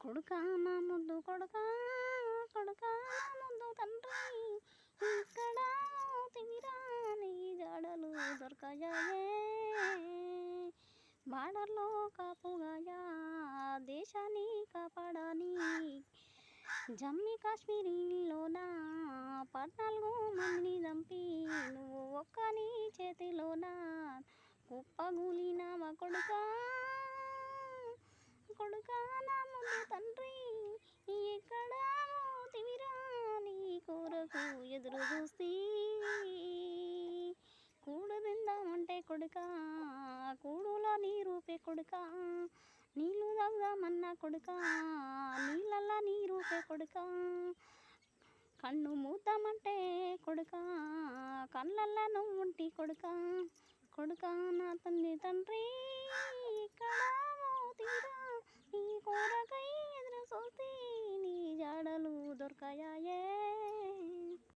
కొడుకా నా ముద్దు కొడుకా, కొడుకా నా ముద్దు తండ్రి, ఇక్కడ తిమిరా నీ జాడలు దొరకయాయే. బార్డర్లో కాపుగాయా దేశాన్ని కాపాడని, జమ్మూ కాశ్మీరీలోన 14 మందిని చంపి నువ్వు ఒక్కని చేతిలోన కుప్పగూలినావా కొడుకా, కొడుకా నా ముద్దు తండ్రి, ఎక్కడ తిమిరా నీ కొరకు ఎదురు చూస్తీ. కూడు తిందామంటే కొడుకా, కూడులో నీ రూపే కొడుకా, నీళ్ళు తాగుదామన్నా కొడుకా, నీళ్ళల్లా నీ రూపే కొడుకా, కన్ను మూద్దామంటే కొడుకా, కళ్ళల్లా నువ్వుంటి కొడుకా, కొడుకా నా తండ్రి ఇక్కడ తీరా నీ కొరకై ఎదురు చూస్తీ, నీ జాడలు దొరకయాయే.